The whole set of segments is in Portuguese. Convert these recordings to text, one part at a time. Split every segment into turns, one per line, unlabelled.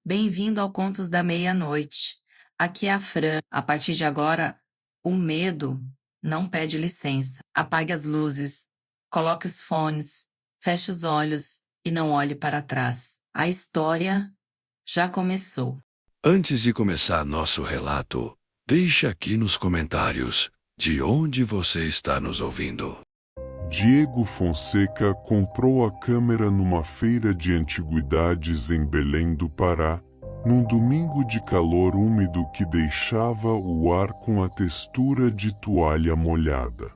Bem-vindo ao Contos da Meia-Noite. Aqui é a Fran. A partir de agora, o medo não pede licença. Apague as luzes, coloque os fones, feche os olhos e não olhe para trás. A história já começou.
Antes de começar nosso relato, deixe aqui nos comentários de onde você está nos ouvindo.
Diego Fonseca comprou a câmera numa feira de antiguidades em Belém do Pará, num domingo de calor úmido que deixava o ar com a textura de toalha molhada.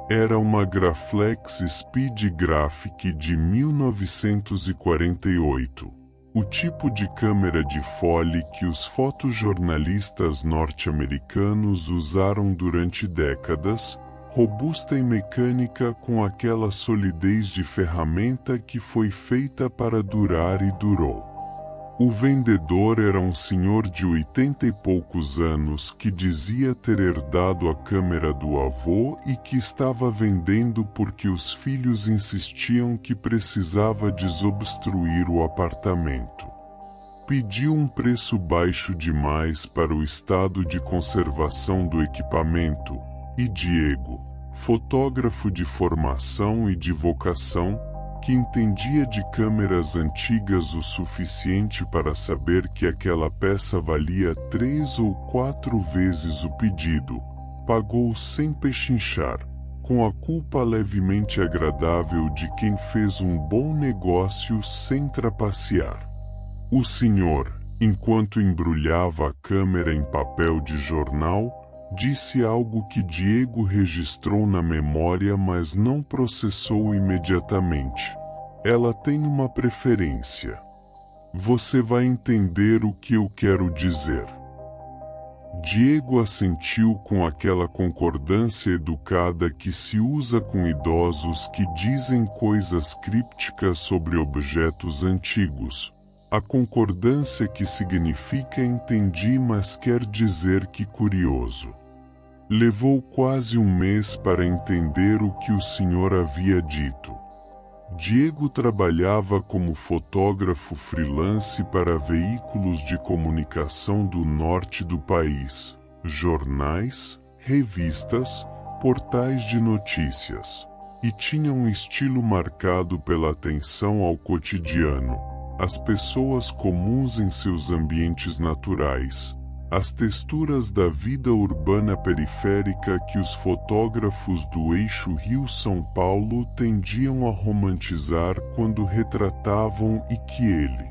Era uma Graflex Speed Graphic de 1948, o tipo de câmera de fole que os fotojornalistas norte-americanos usaram durante décadas, robusta e mecânica com aquela solidez de ferramenta que foi feita para durar e durou. O vendedor era um senhor de 80 e poucos anos que dizia ter herdado a câmera do avô e que estava vendendo porque os filhos insistiam que precisava desobstruir o apartamento. Pediu um preço baixo demais para o estado de conservação do equipamento, e Diego, fotógrafo de formação e de vocação, que entendia de câmeras antigas o suficiente para saber que aquela peça valia 3 ou 4 vezes o pedido, pagou sem pechinchar, com a culpa levemente agradável de quem fez um bom negócio sem trapacear. O senhor, enquanto embrulhava a câmera em papel de jornal, disse algo que Diego registrou na memória, mas não processou imediatamente. Ela tem uma preferência. Você vai entender o que eu quero dizer. Diego assentiu com aquela concordância educada que se usa com idosos que dizem coisas crípticas sobre objetos antigos. A concordância que significa entendi, mas quer dizer que curioso. Levou quase um mês para entender o que o senhor havia dito. Diego trabalhava como fotógrafo freelance para veículos de comunicação do norte do país, jornais, revistas, portais de notícias, e tinha um estilo marcado pela atenção ao cotidiano, as pessoas comuns em seus ambientes naturais, as texturas da vida urbana periférica que os fotógrafos do eixo Rio-São Paulo tendiam a romantizar quando retratavam e que ele,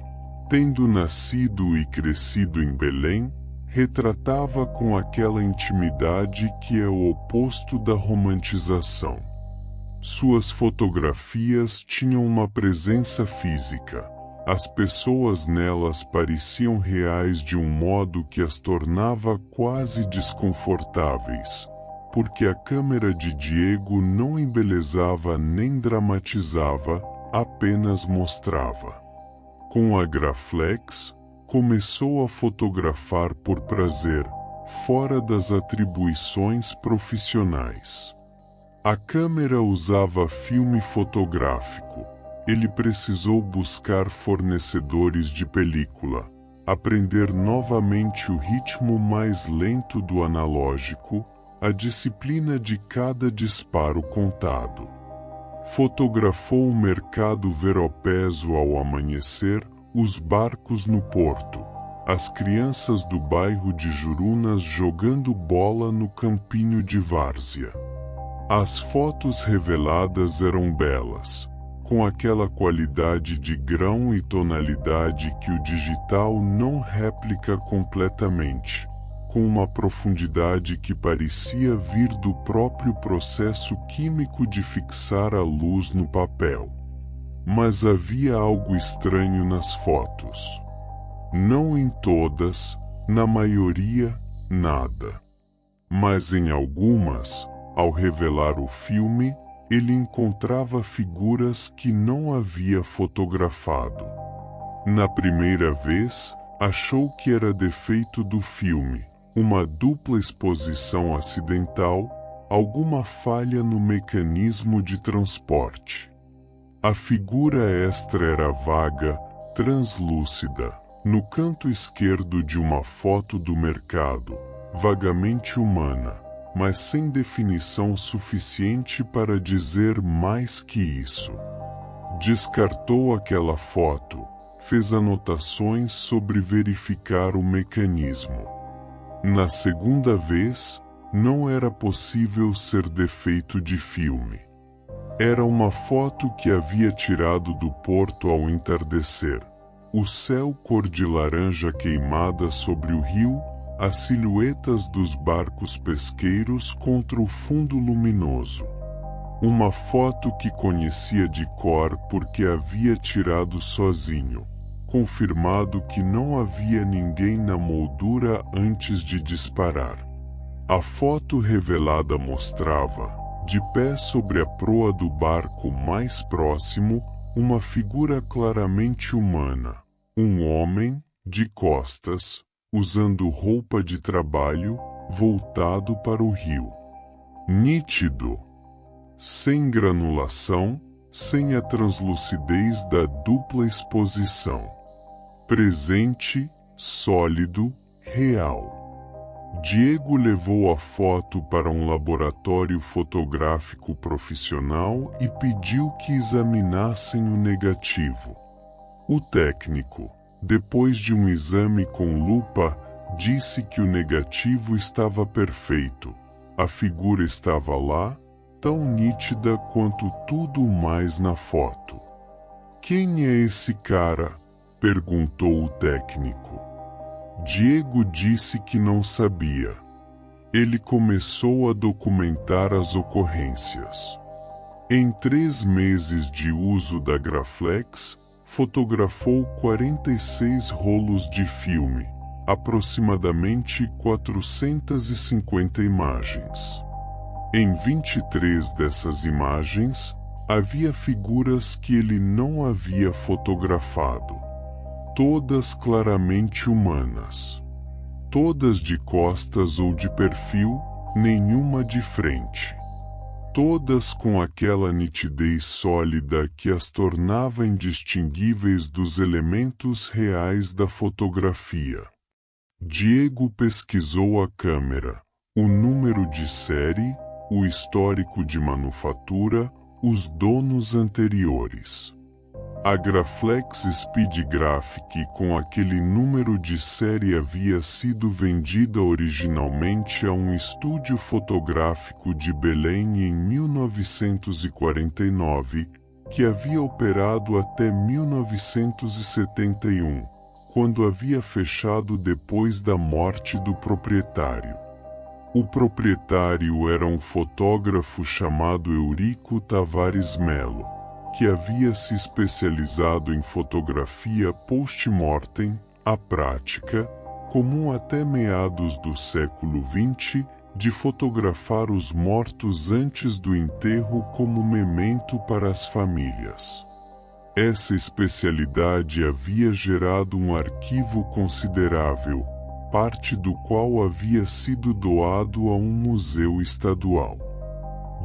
tendo nascido e crescido em Belém, retratava com aquela intimidade que é o oposto da romantização. Suas fotografias tinham uma presença física. As pessoas nelas pareciam reais de um modo que as tornava quase desconfortáveis, porque a câmera de Diego não embelezava nem dramatizava, apenas mostrava. Com a Graflex, começou a fotografar por prazer, fora das atribuições profissionais. A câmera usava filme fotográfico. Ele precisou buscar fornecedores de película, aprender novamente o ritmo mais lento do analógico, a disciplina de cada disparo contado. Fotografou o mercado veropeso ao amanhecer, os barcos no porto, as crianças do bairro de Jurunas jogando bola no campinho de várzea. As fotos reveladas eram belas, com aquela qualidade de grão e tonalidade que o digital não réplica completamente, com uma profundidade que parecia vir do próprio processo químico de fixar a luz no papel. Mas havia algo estranho nas fotos. Não em todas, na maioria, nada. Mas em algumas, ao revelar o filme, ele encontrava figuras que não havia fotografado. Na primeira vez, achou que era defeito do filme, uma dupla exposição acidental, alguma falha no mecanismo de transporte. A figura extra era vaga, translúcida, No canto esquerdo de uma foto do mercado, vagamente humana, mas sem definição suficiente para dizer mais que isso. Descartou aquela foto, fez anotações sobre verificar o mecanismo. Na segunda vez, não era possível ser defeito de filme. Era uma foto que havia tirado do porto ao entardecer. O céu cor de laranja queimada sobre o rio, as silhuetas dos barcos pesqueiros contra o fundo luminoso. Uma foto que conhecia de cor porque havia tirado sozinho, confirmado que não havia ninguém na moldura antes de disparar. A foto revelada mostrava, de pé sobre a proa do barco mais próximo, uma figura claramente humana. Um homem, de costas, usando roupa de trabalho, voltado para o rio. Nítido. Sem granulação, sem a translucidez da dupla exposição. Presente, sólido, real. Diego levou a foto para um laboratório fotográfico profissional e pediu que examinassem o negativo. O técnico, depois de um exame com lupa, disse que o negativo estava perfeito. A figura estava lá, tão nítida quanto tudo mais na foto. "Quem é esse cara?" perguntou o técnico. Diego disse que não sabia. Ele começou a documentar as ocorrências. Em 3 meses de uso da Graflex, fotografou 46 rolos de filme, aproximadamente 450 imagens. Em 23 dessas imagens, havia figuras que ele não havia fotografado. Todas claramente humanas. Todas de costas ou de perfil, nenhuma de frente. Todas com aquela nitidez sólida que as tornava indistinguíveis dos elementos reais da fotografia. Diego pesquisou a câmera, o número de série, o histórico de manufatura, os donos anteriores. A Graflex Speed Graphic com aquele número de série havia sido vendida originalmente a um estúdio fotográfico de Belém em 1949, que havia operado até 1971, quando havia fechado depois da morte do proprietário. O proprietário era um fotógrafo chamado Eurico Tavares Melo, que havia se especializado em fotografia post-mortem, a prática, comum até meados do século XX, de fotografar os mortos antes do enterro como memento para as famílias. Essa especialidade havia gerado um arquivo considerável, parte do qual havia sido doado a um museu estadual.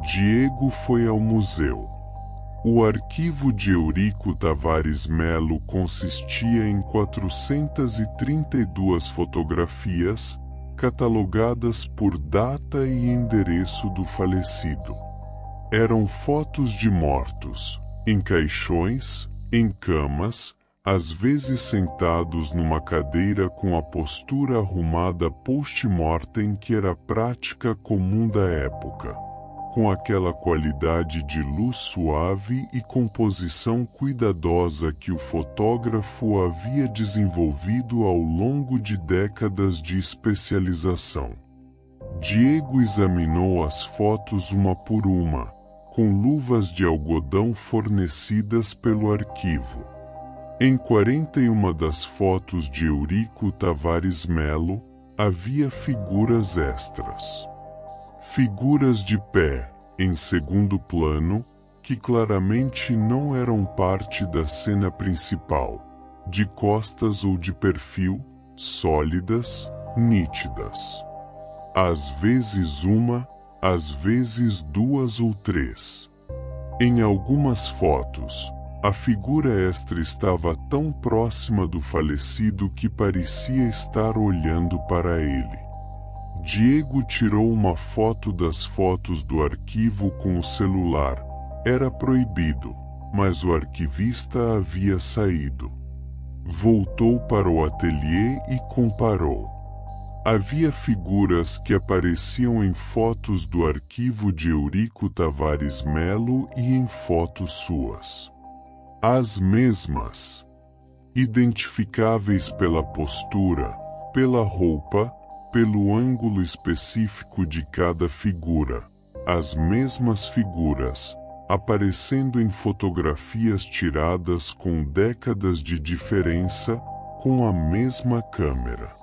Diego foi ao museu. O arquivo de Eurico Tavares Melo consistia em 432 fotografias, catalogadas por data e endereço do falecido. Eram fotos de mortos, em caixões, em camas, às vezes sentados numa cadeira com a postura arrumada post-mortem que era prática comum da época, com aquela qualidade de luz suave e composição cuidadosa que o fotógrafo havia desenvolvido ao longo de décadas de especialização. Diego examinou as fotos uma por uma, com luvas de algodão fornecidas pelo arquivo. Em 41 das fotos de Eurico Tavares Melo, havia figuras extras. Figuras de pé, em segundo plano, que claramente não eram parte da cena principal, de costas ou de perfil, sólidas, nítidas. Às vezes uma, às vezes 2 ou 3. Em algumas fotos, A figura extra estava tão próxima do falecido que parecia estar olhando para ele. Diego tirou uma foto das fotos do arquivo com o celular. Era proibido, mas o arquivista havia saído. Voltou para o ateliê e comparou. Havia figuras que apareciam em fotos do arquivo de Eurico Tavares Melo e em fotos suas. As mesmas. Identificáveis pela postura, pela roupa, pelo ângulo específico de cada figura. As mesmas figuras, aparecendo em fotografias tiradas com décadas de diferença, com a mesma câmera.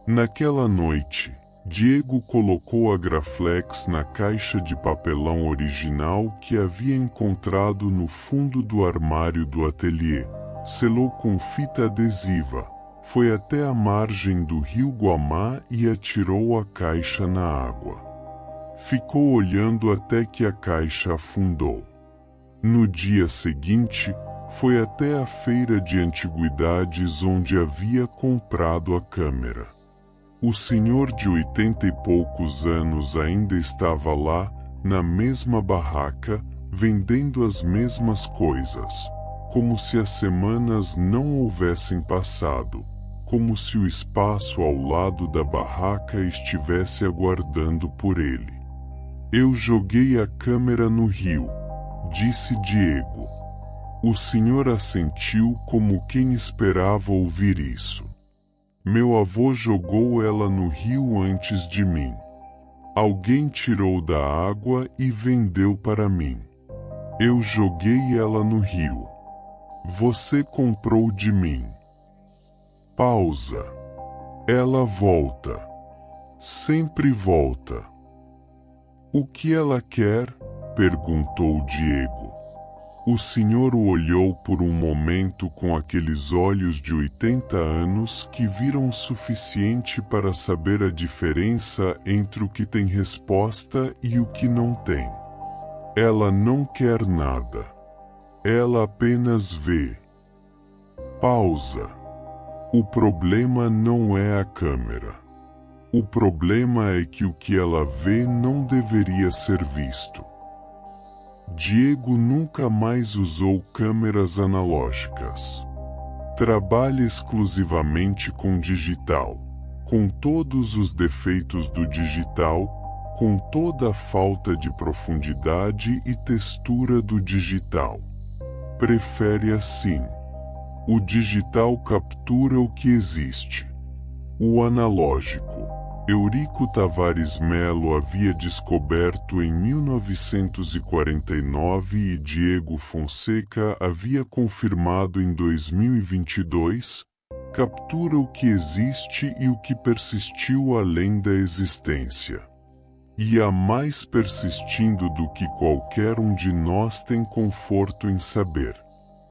Naquela noite, Diego colocou a Graflex na caixa de papelão original que havia encontrado no fundo do armário do ateliê, selou com fita adesiva, foi até a margem do rio Guamá e atirou a caixa na água. Ficou olhando até que a caixa afundou. No dia seguinte, foi até a feira de antiguidades onde havia comprado a câmera. O senhor de 80 e poucos anos ainda estava lá, na mesma barraca, vendendo as mesmas coisas, como se as semanas não houvessem passado, como se o espaço ao lado da barraca estivesse aguardando por ele. Eu joguei a câmera no rio, disse Diego. O senhor assentiu como quem esperava ouvir isso. Meu avô jogou ela no rio antes de mim. Alguém tirou da água e vendeu para mim. Eu joguei ela no rio. Você comprou de mim. Pausa. Ela volta. Sempre volta. O que ela quer? Perguntou Diego. O senhor o olhou por um momento com aqueles olhos de 80 anos que viram o suficiente para saber a diferença entre o que tem resposta e o que não tem. Ela não quer nada. Ela apenas vê. Pausa. O problema não é a câmera. O problema é que o que ela vê não deveria ser visto. Diego nunca mais usou câmeras analógicas. Trabalha exclusivamente com digital, com todos os defeitos do digital, com toda a falta de profundidade e textura do digital. Prefere assim. O digital captura o que existe. O analógico. Eurico Tavares Melo havia descoberto em 1949 e Diego Fonseca havia confirmado em 2022, captura o que existe e o que persistiu além da existência. E há mais persistindo do que qualquer um de nós tem conforto em saber.